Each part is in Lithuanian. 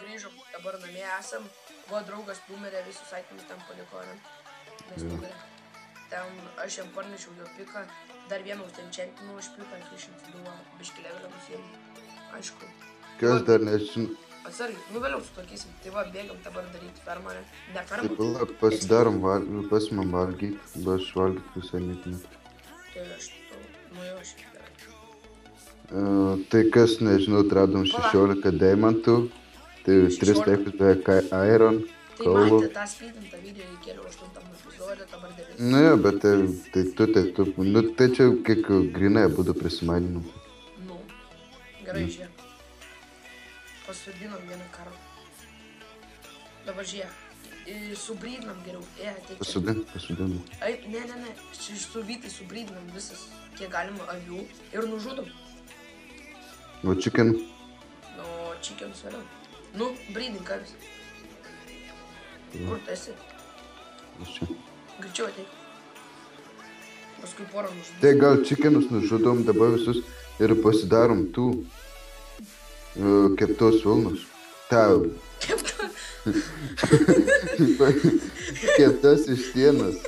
grįžom, dabar namie esam. Buvo draugas numerė, visus aitimus ten paliko, nes numerė. Ten aš jam parnešiau jo piką, dar vieną užtenčiantinų už piką, 302 biškilėvelę nusėmė, aišku. Kas dar nežinau. Atsargiai, vėliau sutvarkysim, tai va, bėgam dabar daryti fermą, ne fermą. Taip, pasidarom, pas man valgyt, aš valgyt visai netinė. Tai aš to, jau aš gerai. Tai kas, nežinau, atradom 16 deimantų, tai 3 tekus beveik iron, tai kaulų. matė tą speedintą video įkėliau 8 epizodė, dabar 9. Nu jo, bet tai čia kiek grinai būtų prisimaninų. Nu, gerai, žiūrėk. Pasodinam vieną karą. Dabar žiūrėk, subrydinam geriau, ateik čia. Pasodinam. Ne, su vytai subrydinam visas, kiek galima avių ir nužudom. O chicken? Nu, chickenus vėliau. Nu, brydink avis. Kur tu esi? Aš čia. Greičiau ateik. Paskui porą nužudom. Tai gal chickenus nužudom dabar visus ir pasidarom tų keptos vilnos. Tau. Keptos? Keptos vištienos.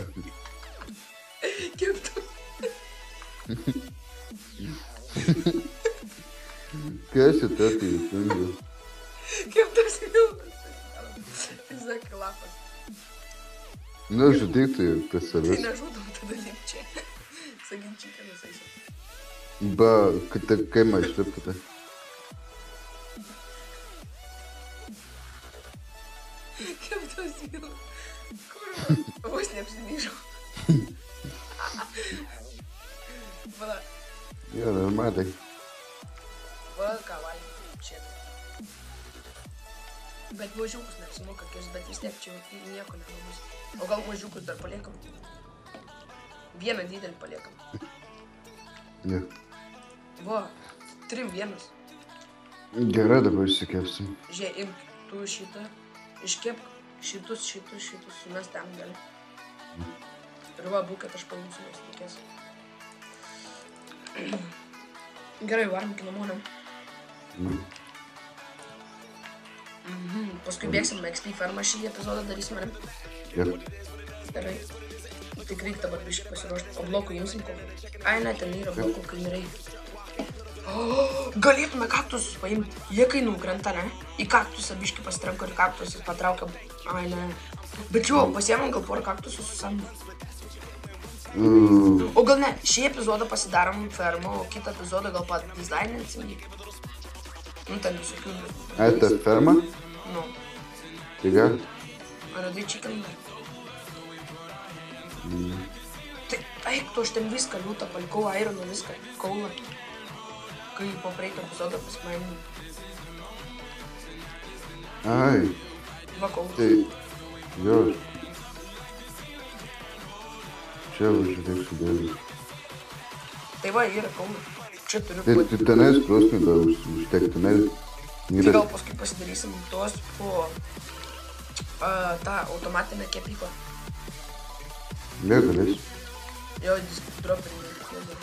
Keptos? Kas čia tokį įsungiu? Keptos vilnos. Tiesiog lapas. Nu, žudyk tu jau pas savęs. Tai nežudom, tada liep čia. Sakyk, chickenus eisiu. Ba, kai man išliptų tai. Keptos vilnos. Kur? Vos neapsimyžau. Vala. Jo, normaliai. Va, ką valgyti čia. Bet mažiukus neapsimoka kirst, bet vis tiek čia nieko nebus. O gal mažiukus dar paliekam? Vieną didelį paliekam. Ne. Va, 3-1. Gerai, dabar išsikepsim. Žiūrėk, imk tu šitą, iškepk šitus, sumes ten gali. Ir va, būk, kad aš paimsiu nes reikės. Gerai, varom iki namų, ne? Paskui bėgsim XP fermą šį epizodą darysim, ne? Jep. Gerai. Tik reik dabar biškai pasiruošti. O blokų imsim kokį? Ai, ne, ten yra blokų kaimirai. Galėtume kaktusus paimti. Jie kai nukrenta, ne? Į kaktusą biškai pasitrenko ir kaktusus patraukia. Ai, ne. Bet jau, pasiemam gal porą kaktusų susamdom. O gal ne, šį epizodą pasidarom fermą, o kitą epizodą gal padizaininsim jį. Nu, ten visokių... Ai, ta ferma? Nu. Tai gal? Radai chicken? Tai eik, tu aš ten viską liūtą palikau, ironą viską, kaulą. Kai po praeito epizodo pasimaininu. Ai. Va, kaulą. Tai... Jo. Čia važiuodėk sudėlį. Tai va, yra kaulą. Čia turiu Tai tenais krosnį gal užtek tenais. Tai gal paskui pasidarysim tuos po tą automatinę kepyklą. Ne, galės. Jo, droperinį kėlį.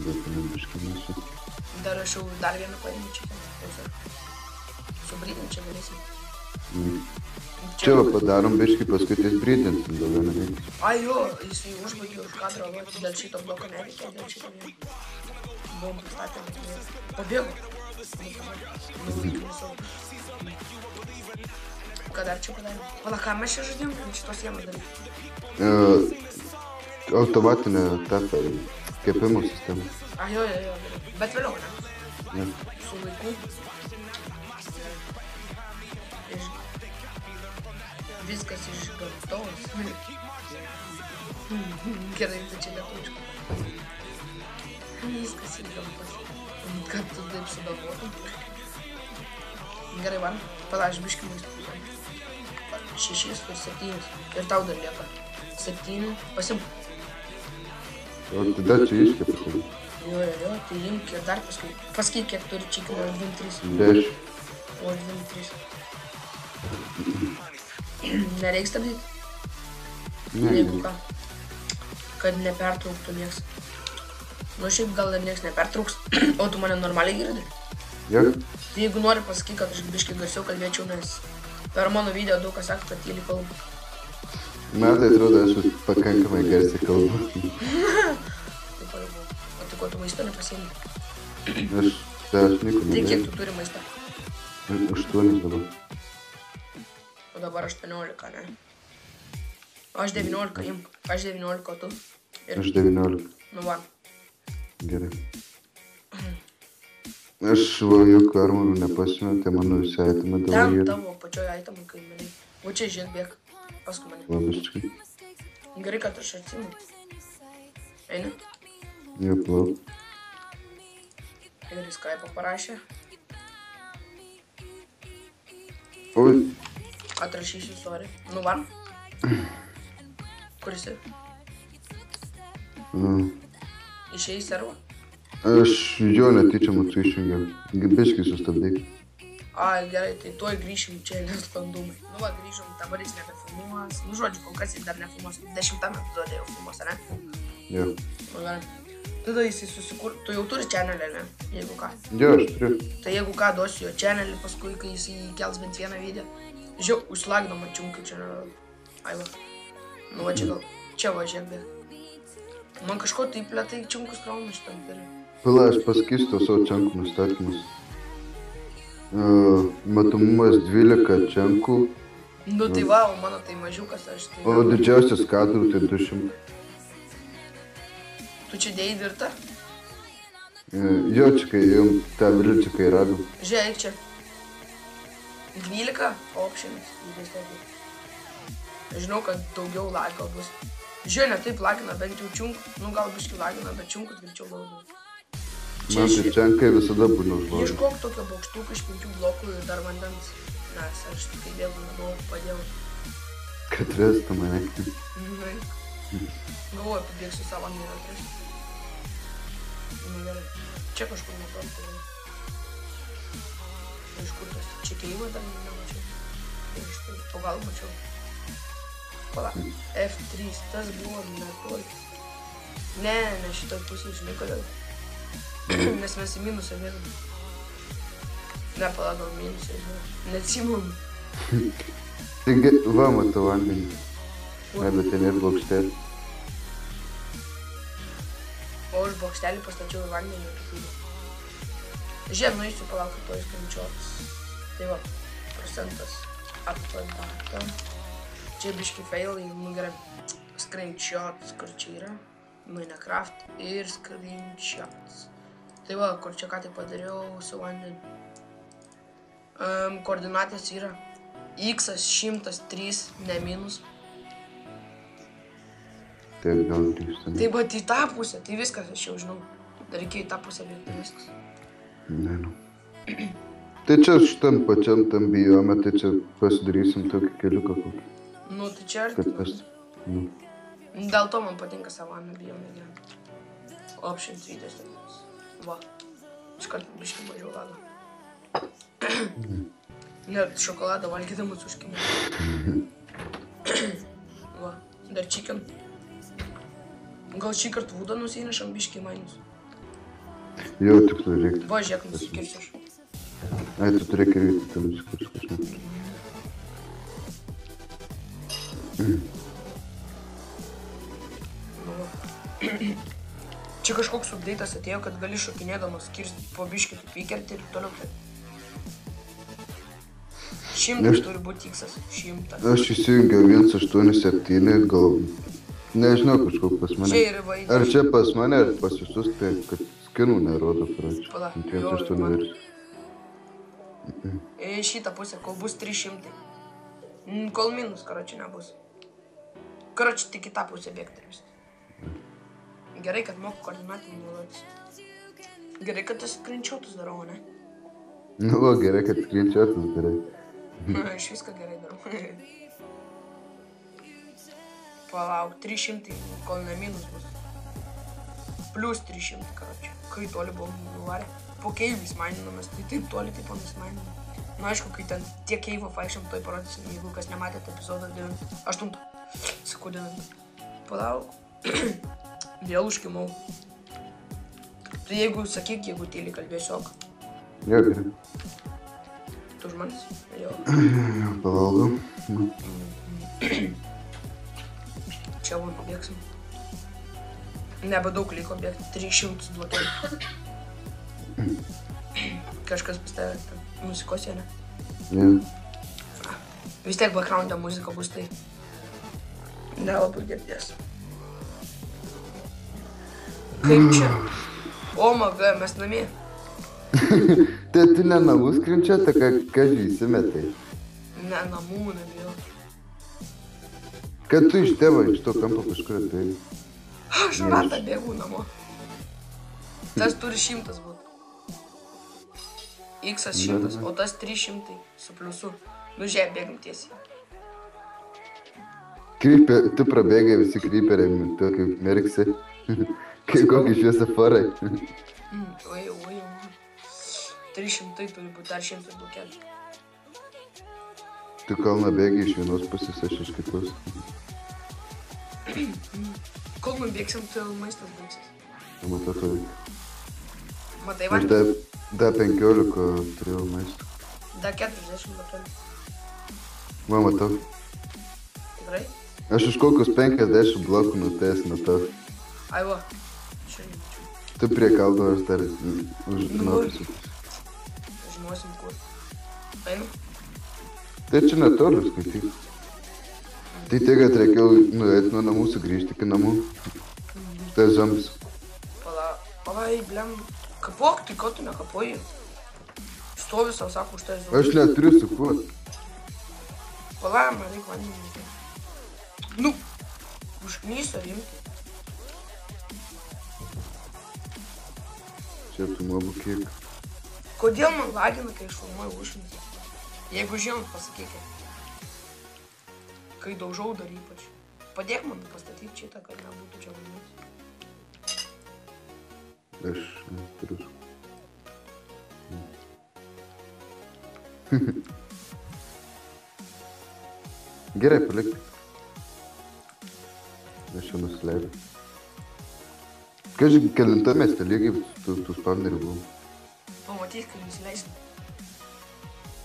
Droperinį biškinėsiu. Dar aš jau dar vieną paėmį čia. Subrydinį čia galėsim. Čia va padarom biškį, paskui ties brydinsim gal vieną reikia. Ai jo, jisai užbaigė už kadrą, va, dėl šito bloko nereikia, dėl šito vieną. Buvom pristatę, pabėgo. Ką dar čia padarėm? Vala, ką mes čia žaidėm? Šitos sienos daryti. Automatinę tapę kepimo sistemą. A, jo, bet vėliau, ne? Ne. Su laiku. Viskas iš gamtos. Gerai, tai čia lietuviškai. Viskas iš gamtos. Kad tu taip sugalvotum. Gerai, man. Pala, aš biškį maistu. 6 ir 7. Ir tau dar lieka. 7. Pasim. O tada čia iškepsim. Jo, tai imk ir dar paskui. Pasakyk, kiek turi čikino 2-3. 10. O 2-3. Nereiks stabdyti? Ne. Jeigu ką. Kad nepertrauktų nieks. Nu šiaip gal ir nieks nepertrauks. O tu mane normaliai girdi? Jo? Tai jeigu nori pasakyk, kad aš biškai garsiau kalbėčiau, nes per mano video daug kas sako, kad tyliai kalbu. Man tai atrodo, aš pakankamai garsiai kalbu. Taip kalbu. O tai ko tu maisto nepasiėmė? Aš nieko Tai kiek tu turi maisto? 8 dabar. O dabar 18, ne? Aš 19, imk. Aš 19, o tu? Aš 19. Nu va. Gerai. Aš jokių armorų nepasiėmiau, tai mano visi aitamai dabar Ten yra. tavo pačioje aitamai, kai manai. O čia žiūrėk, bėk. Paskui mane. Labiškai. Gerai, kad aš atsimenu. Eini? Jo, plauk. Ir į Skype'ą parašė. Oi. Atrašysiu, sorry. Nu va. Kur esi? Išėjai į servą? Aš jo netyčia mūsų išjungiau. Biškai sustabdyk. Ai, gerai, tai tuoj grįšim čia nesklandumai. Nu va, grįžom, dabar jis nebefilmuos. Nu žodžiu, kol kas jis dar nefilmuos. 10 epizode jau filmuos, ne? Jo. Nu gerai. Tada jisai tu jau turi channelį, ne? Jeigu ką. Jo, aš turiu. Tai jeigu ką, duosiu jo channelį paskui, kai jisai kels bent vieną video. Žiūrėk, užslagino man čiunkai čia. Ai va. Nu va, čia gal. Čia va, žiūrėk, bet. Man kažko taip lėtai čiunkus krauna šitam turi. Pala, aš pasakysiu savo čiankų nustatymus. Matomumas 12 čiankų. Nu tai va, o mano tai mažiukas, aš tai... O didžiausias kadrų tai 200. Tu čia dėjai virtą? Jo, čia kai jau tą vilčią kai radau. Žiūrėk čia. 12 options. Žinau, kad daugiau lago bus. Žiūrėk, ne taip lagina, bent jau čiunkų. Nu gal biškai lagina, bet čiunkų greičiau laudau. Man tai čiankai visada būna užlaudę. Ieškok tokio bokštuko iš 5 blokų ir dar vandens. Nes aš kai bėgu namo padėjau. Kad rėstų mane. Galvoju, pabėgsiu savo myrą atrasti. Nu gerai. Čia kažkur matau. Iš kur tas? Čia keimą dar nemačiau. O gal mačiau. Pala. F3. Tas buvo netoli. Ne, šitoj pusėj, žinai kodėl. Nes mes į minusą vėlgi. Ne, pala, gal minusą, žinai. Neatsimonu. Taigi, va, matau vandenį. Ne, bet ten ir bokštelį. O už bokštelį pastačiau ir vandenį ir kūrį. Žiūrėk, nueisiu palaukti to screenshots. Tai va, procentas atpadata. Čia biški failai, nu gerai. Screenshots, kur čia yra. Minecraft ir screenshots. Tai va, kur čia ką tai padariau su vandeniu. Koordinatės yra x 103, ne minus. Tai gal grįžtame. Tai va, į tą pusę, tai viskas aš jau žinau. Dar reikėjo į tą pusę bėgti, viskas. Ne, nu. Tai čia šitam pačiam tam bijome, tai čia pasidarysim tokį keliuką kokį. Nu, tai čia Kad arti. aš... Nu. Dėl to man patinka savame bijome gyventi. Options videos. Va. Iškart biškai mažiau lago. Net šokoladą valgydamas užkimau. Va. Dar chicken. Gal šį kartą vūdą nusinešam biškai mainus. Jo, tik tu reikia. Va, žiūrėk, nusikirsiu aš. Ai, tu turi kirvyti, tai nusikirsiu kažką. Čia kažkoks update'as atėjo, kad gali šokinėdamas kirsti po biškį kaip įkerti ir toliau tai. 100 turi būti x-as, 100. Aš įsijungiau 187, gal... Nežinau, kažkur pas mane. Čia yra vaidžiai. Ar čia pas mane, ar pas visus, tai kad skinų nerodo, pračiu. Pala, Ant jo, 180. Į šitą pusę, kol bus 300. Kol minus, karoči, nebus. Karoči, tik į tą pusę bėgti viskas. Gerai, kad moku koordinatinį naudotis. Gerai, kad tas screenshotus darau, ne? Nu, va, gerai, kad screenshotus darai. Aš viską gerai darau. Palauk, 300, kol ne minus bus. Plus 300, karoči. Kai toli buvom nuvarę. Po keivis maininamės, tai taip toli taip mes maininam. Nu, aišku, kai ten tiek keivą vaikščiam, toj parodysim, jeigu kas nematėte epizodą 8. Sakau 9. Palauk. Vėl užkimau. Tai jeigu sakyk, jeigu tyliai kalbėsiu, ok. Jo, gerai. Tu už manęs? Jo. Pavalgau. Čia vau nubėgsim. Nebedaug liko bėgti, 300 duotai. Kažkas pas tave nusikosė, ne? Jo. Vis tiek background'e muzika bus tai. Nelabai girdės. Kaip čia? O, maga, mes namie. Tai tu ne namus skrinčiuota, ką įsimetai? Ne, namų nebijau. Kad tu iš tėvo, iš to kampo kažkur atbėgai. Aš ratą bėgu namo. Tas turi 100 būt. X 100, o tas 300 su pliusu. Nu, žiūrėk, bėgam tiesiai. Tu prabėgai visi kryperiai, tu kaip merksi. Kaip kokį šviesoforai. Oi. 300 turi būt, dar 100 blokelių. Tu kalną bėgi iš vienos pusės, aš iš kitos. Kol nubėgsim, tai maistas baigsis. Matau tavai. Matai, Aš vandenį? da 15 turėjau maisto. Da 40 blokelių. Va, matau. Tikrai? Aš už kokius 50 blokų nutėjęs nuo to. Ai va. Šiandien. Tu prie kalno aš dar užžinojusiu. Žinosim kur. Einu. Tai čia netoli, skaityk. Tai tiek, kad reikėjo nuėti nuo namų, sugrįžti iki namų. Tai zombis. Palai, blem. Kapok, tai ko tu nekapoji? Stovi savo, sako, už tai zombis. Aš neturiu su kuo. Palai, man reik vandenį. Nu, užknyso rimti. Čia tu mobų kiek. Kodėl man lagina, kai aš filmuoju užknysą? Jeigu žinot, pasakykit. Kai daužau dar ypač. Padėk man pastatyti šitą, kad nebūtų čia vandens. Aš turiu. Gerai, palik. Aš jau nusileidau. Kažkai, kelinta mieste lygiai tų spawnerių buvo. Pamatys, kai nusileisim.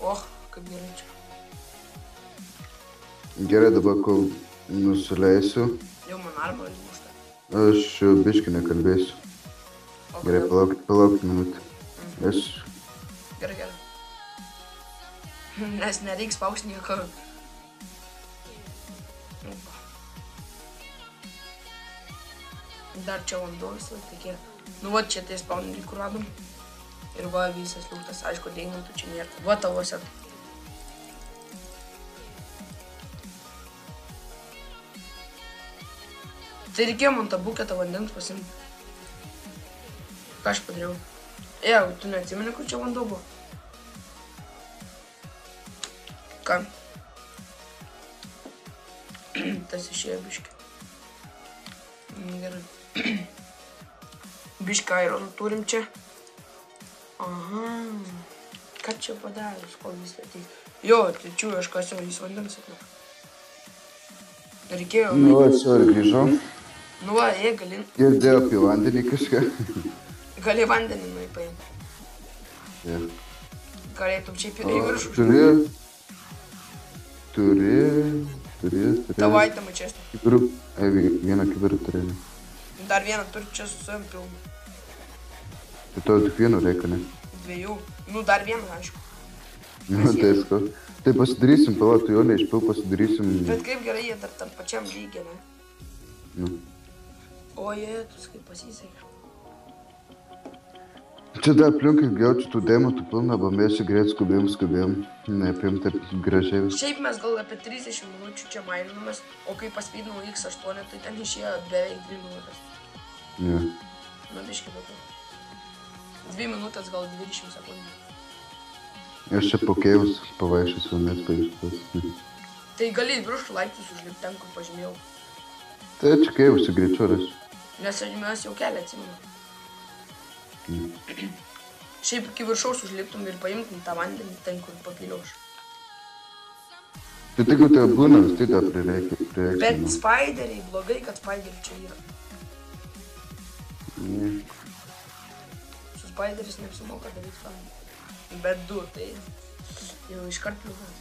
Och, kaip gerai čia. Gerai, dabar, kol nusileisiu, Jau man armoris būšta. aš biškį nekalbėsiu. Gerai, palauk minutę. Aš... Gerai. Nes nereiks spaust nieko. Dar čia vanduo visą, tokie. Nu va, čia tai spawneriai, kur radom. Ir va, visas liūtas, aišku, deimantų čia nėra. Va tavose. Tai reikėjo man tą buketą vandens pasimti. Ką aš padariau? Ėjau, tu neatsimeni, kur čia vanduo buvo? Ką? Tas išėjo biškį. Gerai. Biškį aironų turim čia. Aha. Ką čia padarys, kol vis ateis? Jo, tai čiū, aš kasiau jis vandens atnau. Reikėjo... Nu, aš jau ir grįžau. Nu va, gali... Girdėjau apie vandenį kažką. Gali vandenį nuipaimti. Ja. Galėtum čia į viršų. Turi. Davai, tam čia. Kibirų. Vieną kibirų turėjau. Dar vieną turi čia su savim pilnu. Tai to tik vieno reikia, ne? 2. Nu, dar vieną, aišku. Nu, tai sko. Tai pasidarysim, palauk, tu jo neišpil, pasidarysim. Bet kaip gerai, jie dar tam pačiam lygiai, ne? Nu. O, jėtus, kaip pasisekė. Čia dar aplinkui gaučiu tų demontų pilną, bambėsiu greit skubėjom. Neapim taip gražiai vis. Šiaip mes gal apie 30 minučių čia mailinomės, o kai paspydinau X8, tai ten išėjo beveik 2 minutės. Ja. Nu, biškai daugiau. 2 minutės, gal 20 sekundžių. Aš čia po keivus pavaišęs vienais pavyzdžius. Tai gali į viršų laiptus užlipti ten, kur pažymėjau. Tai čia keivusi greičiau raš. Nes mes jau kelią atsimenu. Šiaip iki viršaus užliptum ir paimtum tą vandenį ten, kur papyliau aš. Tai tik tai būna, vis tai dar prireikia. Bet spaideriai, blogai, kad spaideriai čia yra. Su spaideris neapsimoka daryti spaideriai. Bet 2, tai jau iškart pliukas.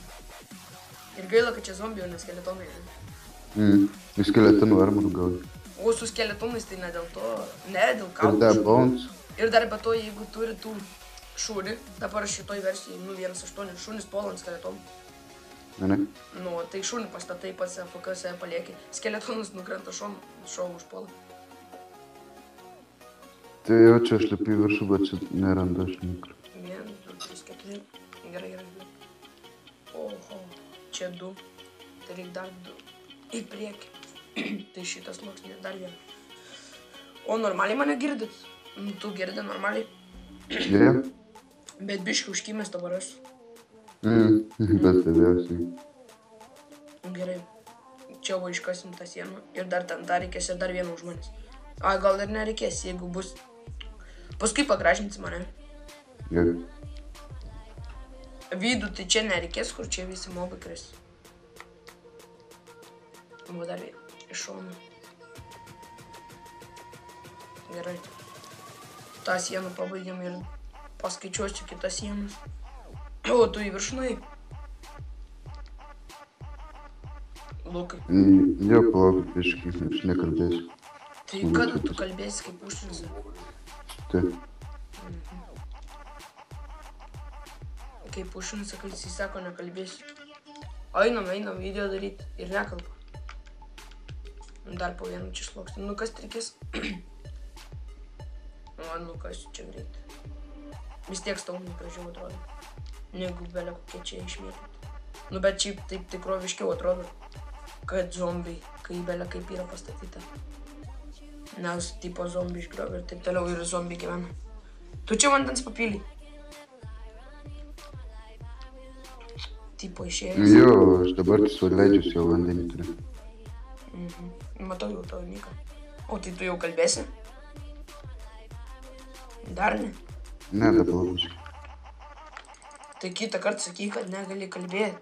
Ir gaila, kad čia zombiai, o ne skeletonai. Iš skeletonų armorų gauti. O su skeletonais tai ne dėl to, ne dėl Ir kaulų. dar bones. Ir dar be to, jeigu turi tų šūnį, dabar šitoj versijai 1.1.8 šūnis puola ant skeletonų. Ne? Nu, tai šūnį pastatai pats FK save palieki, skeletonas nukrenta šovu užpuola. Tai jau čia aš lipu į viršų, bet čia nerandu aš nieko. 1, 2, 3, 4, gerai. Oho, čia 2, tai reik dar 2 į priekį. Tai šitas sluoksnis, dar vieną. O normaliai mane girdit? Nu, tu girdi normaliai. Yeah. Bet biškai užkimęs dabar esu. Bet labiausiai. Gerai. Čia va iškasim tą sieną. Ir dar ten dar reikės ir dar vieną už manęs. Ai, gal ir nereikės, jeigu bus. Paskui pagražinsi mane. Yeah. Vidų tai čia nereikės, kur čia visi mobai kris. Va dar iš šono. Gerai. tą sieną pabaigiam ir paskaičiuosiu kitas sienas. O, tu į viršūnai. Lukai. Jo, palauk, biškį, aš nekalbėsiu. Tai kada tu kalbėsi kaip užsienį? Taip. Kaip užsienį, sakai, jis sako, nekalbėsiu. Einam video daryti ir nekalba. Dar po vieną čia sluoksnį. Nu kas reikės? Nu kas čia greit. Vis tiek staunai gražiau atrodo. Negu belia kokie čia išmėtyti. Nu bet šiaip taip tikroviškiau atrodo, kad zombiai, kai belia kaip yra pastatyta. Nes tipo zombiai išgriovė ir taip toliau ir zombiai gyvena. Tu čia vandens papylį. Tipo išėjęs. Jo, aš dabar tiesiog leidžiuosi jau vandenį turiu. Matau jau tavo niką. O tai tu jau kalbėsi? Dar ne? Ne, dabar laužiu. Tai kitą kartą sakyk, kad negali kalbėti,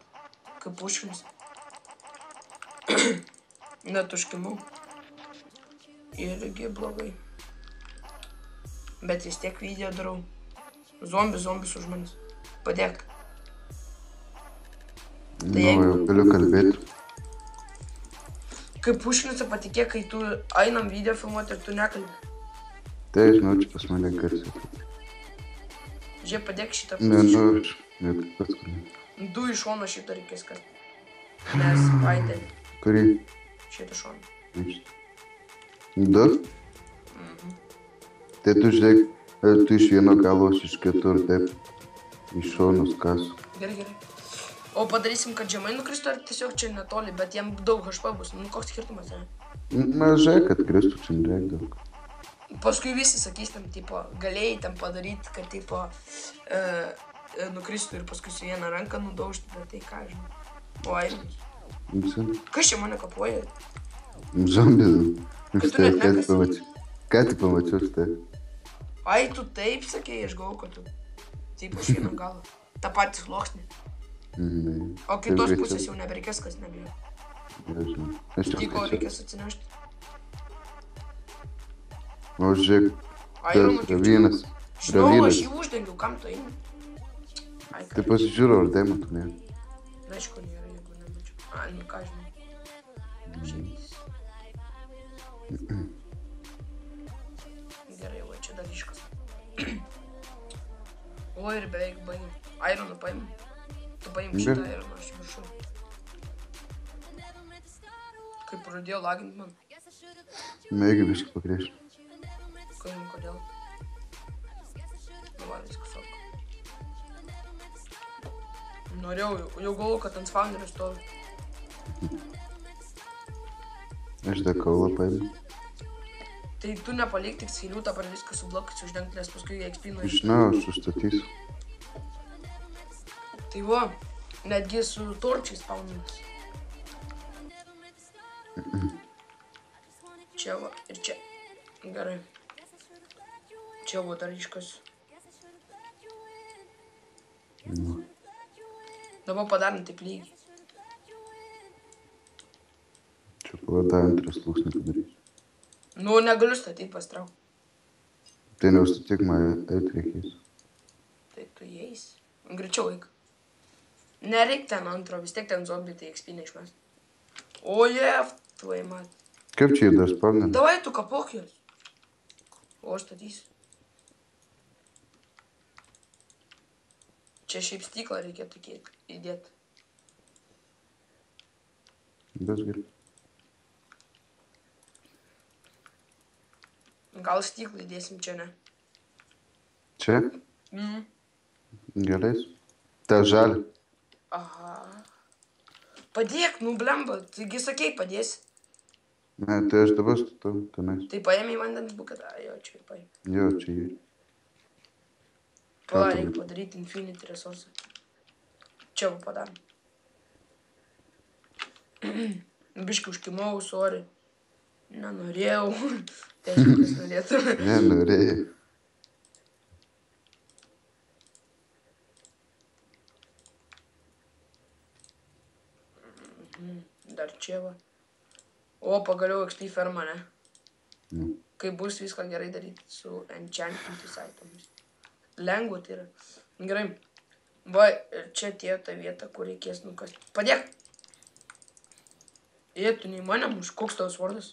kaip užkins. Net užkimau. Irgi blogai. Bet vis tiek video darau. Zombis už manis. Padėk. Nu, jau galiu kalbėti. Kaip užknisa patikėk, kai tu einam video filmuoti ir tu nekalbi. Tai žinau, čia pas mane garsiai. Žiūrėk, padėk šitą Ne, nu, aš net pats kurį. Du iš šono šitą reikės kad. Nes paidėlį. Kurį? Šitą šoną. Du? Tai tu žiūrėk, tu iš vieno galo, aš iš kitur, taip. Iš šonus kasu. Gerai. O padarysim, kad žemai nukristų ar tiesiog čia netoli, bet jam daug HP bus. Nu, koks skirtumas, ne? Mažai, kad kristų čia nereik daug. Paskui visi sakys tam, tipo, galėjai tam padaryti, kad, tipo, nukristų ir paskui su vieną ranką nudaužtų, bet tai ką, žinai. O, aimis. Kas čia mane kapuoja? Zombis. Kad tu net nekasi. Ką tik pamačiau štai? Ai, tu taip sakėjai, aš galvoju, kad tu, tipo, iš vieno galo. Ta patį sluoksnį. O kitos pusės jau nebereikės, kas nebijo. Tyko reikės atsinešti. O žiūrėk, tas ravynas. Žinau, aš jį uždengiau, kam tu eini? Tai pasižiūrau, ar daimatų nėra. Aišku, nėra, jeigu nemačiau. Ai, nu ką žinau. Žemys. Gerai, va čia dar iškas. O ir beveik baigim. Ironą paimam. Tu paim šitą ironą, aš viršų. Kaip pradėjo lagint man. Mėgi biškį pakrėšti. Kodėl? Nu va, viskas ok. Norėjau, jau galvoju, kad ant spawnerio stovi. Aš dar kaulą paėmė. Tai tu nepalik tik skylių, dabar viską su blokais uždengti, nes paskui XP nuėjai. Žinau, aš užstatysiu. Tai va, netgi su torčiais spawninas. Čia va, ir čia. Gerai. Čia va dar iškasiu. Dabar padarom taip lygiai. Čia pavada antras sluoksnį padarysiu. Nu, negaliu statyti pastrauk. Tai neužstatyk man, eit reikės. Tai tu kai eis. Greičiau eik. Nereik ten antro, vis tiek ten zombiai, tai XP neišmes. O tvai mat. Kaip čia jį dar spawnina? Davai tu kapok jos. O aš statysiu. Čia šiaip stiklą reikėtų įdėti. Bus gerai. Gal stiklą įdėsim čia, ne? Čia? Galės. Ta žalia. Aha. Padėk, nu blemba, taigi sakei padėsi. Ne, tai aš dabar statau tenais. Tai paėmė į vandens buką, jo, čia ir paėmė. Jo, čia jį. Pala, reikia padaryti infinity resursą. Čia va padarom. Biškai užkimau, sorry. Nenorėjau. Tai aišku, kas norėtų. Nenorėjau. Dar čia va. O, pagaliau XP ferma, ne? Kai bus viską gerai daryti su enchantintis itemis. Lengva tai yra. Gerai. Va, čia atėjo ta vieta, kur reikės nukasti. Padėk! Tu ne į mane mušk, koks tavo svardas?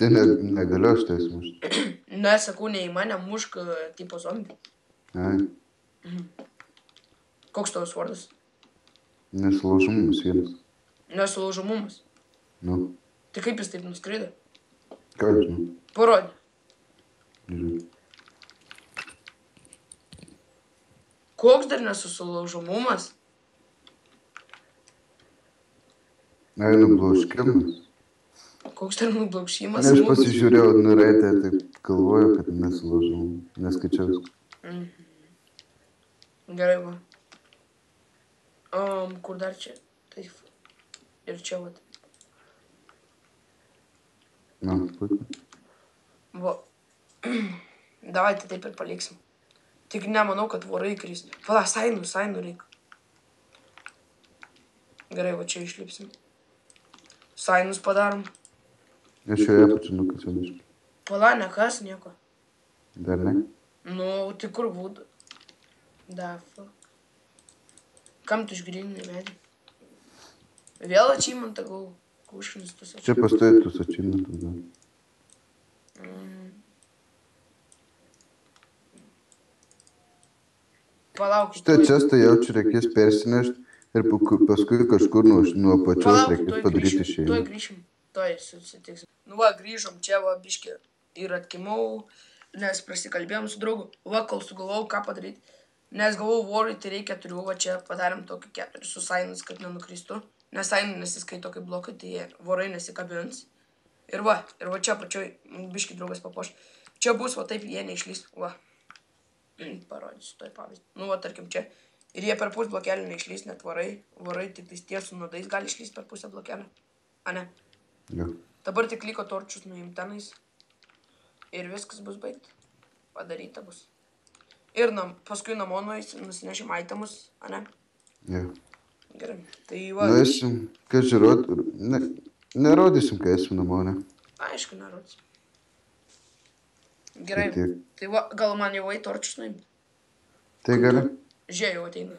Tai negaliu aš tais mušti. Ne, sakau, ne į mane mušk tipo zombi. Ai. Koks tavo svardas? Nesulaužomumas vienas. Nesulaužomumas? Nu. Tai kaip jis taip nuskrido? Ką žinau? Parodė. Žiūrėjau. Koks dar nesusilaužomumas? Ai, nubloškimas. Koks dar nublokšimas? Aš pasižiūrėjau, nuraitę, taip galvoju, kad nesulaužomumas. Neskaičiau viską. Gerai, va. Kur dar čia? Taip. Ir čia, va. Na, puiku. Va. Davai, tai taip ir paliksim. Tik nemanau, kad vorai kris. Pala, sainų reik. Gerai, va čia išlipsim. Sainus padarom. Aš joje pačiu nukasiu biškį. Pala, nekas, nieko. Dar ne? Nu, tai kur būtų? Da, fuck. Kam tu išgrininai medį? Vėl achievement gavau. Kušinis tus Čia pastojėtus achievementus gal. Palauk. Šitą čestą jaučiu reikės persinešti ir paskui kažkur nuo pačios reikės padaryti šeimą. Tuoj grįšim. Tuoj susitiksim. Nu va, grįžom čia va biškį ir atkimau, nes prasikalbėjom su draugu. Va, kol sugalvojau, ką padaryti. Nes galvojau, vorui tai reikia 4, va čia padarėm tokį 4 su sainus, kad nenukristų. Nes sainų nesiskaito kaip blokai, tai vorai nesikabins. Ir va čia pačioj biškį draugas papuoš. Čia bus, va taip jie neišlys. Va. Parodysiu toj pavyzdį. Nu va, tarkim čia. Ir jie per pusę blokelį neišlys, net vorai. Vorai tik ties su nudais gali išlys per pusę blokelį. A ne? Jo. Dabar tik liko torčius nuimt tenais. Ir viskas bus baigta. Padaryta bus. Ir paskui namo nusinešim itemus, a ne? Jo. Gerai. Tai va. Nueisim, kad žiūrėt, nerodysim, kai esim namo, ne? Aišku, nerodysim. Gerai. Tai va, gal man jau torčius nuimt? Tai gali. Žiūrėjau, jau ateina.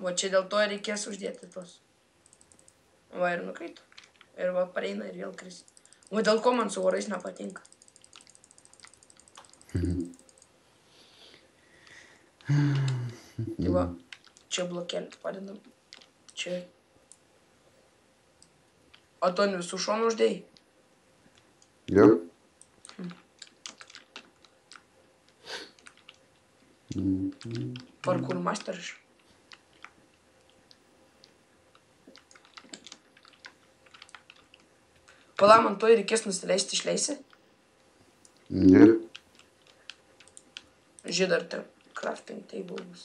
Va čia dėl to reikės uždėti tos. Va ir nukrito. Ir va pareina ir vėl kris. Va dėl ko man su vorais nepatinka. Tai va, čia blokėlis padedam. Čia. O tu ant visų šonų uždėjai? Jo. Parkour masteris. Pala, man to reikės nusileisti, išleisi? Ne. Žydar, crafting table bus.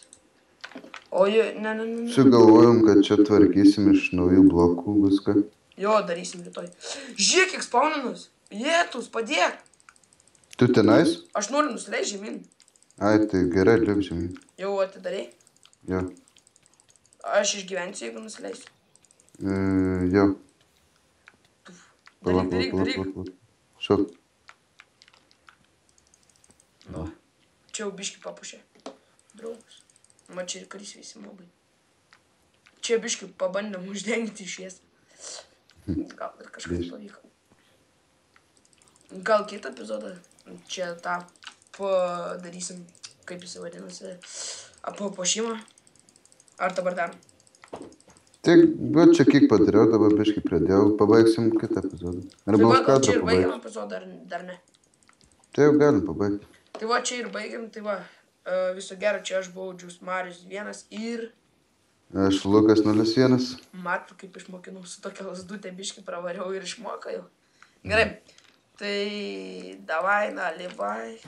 O jie, ne. Sugalvojom, kad čia tvarkysim iš naujų blokų viską. Jo, darysim rytoj. Žiūrėk, kiek spawninus. Jėtus, padėk. Tu tenais? Aš noriu nusileisti žemyn. Ai, tai gerai, liuk žemyn. Jau atidarei? Jo. Aš išgyvensiu, jeigu nusileisiu. Jo. Daryk. Šok. Nu, čia jau biškį papušė. draugus. Ma čia ir karys visi mobai. Čia biškai pabandėm uždengti šviesą. Gal ir kažkas pavyko. Gal kitą epizodą čia tą padarysim, kaip jis vadinasi, papuošimą. Ar dabar darom? Tai, bet čia kiek padariau, dabar biškai pradėjau, pabaigsim kitą epizodą. Tai va, gal čia ir baigiam epizodą, dar ne? Tai jau galim pabaigti. Tai va, čia ir baigiam, tai va, viso gero, čia aš buvau Džius Marius 1 ir... Aš Lukas 01. Matų, kaip išmokinau, su tokia lasdutė biškai pravariau ir išmokau jau. Gerai, tai davai, na, libai.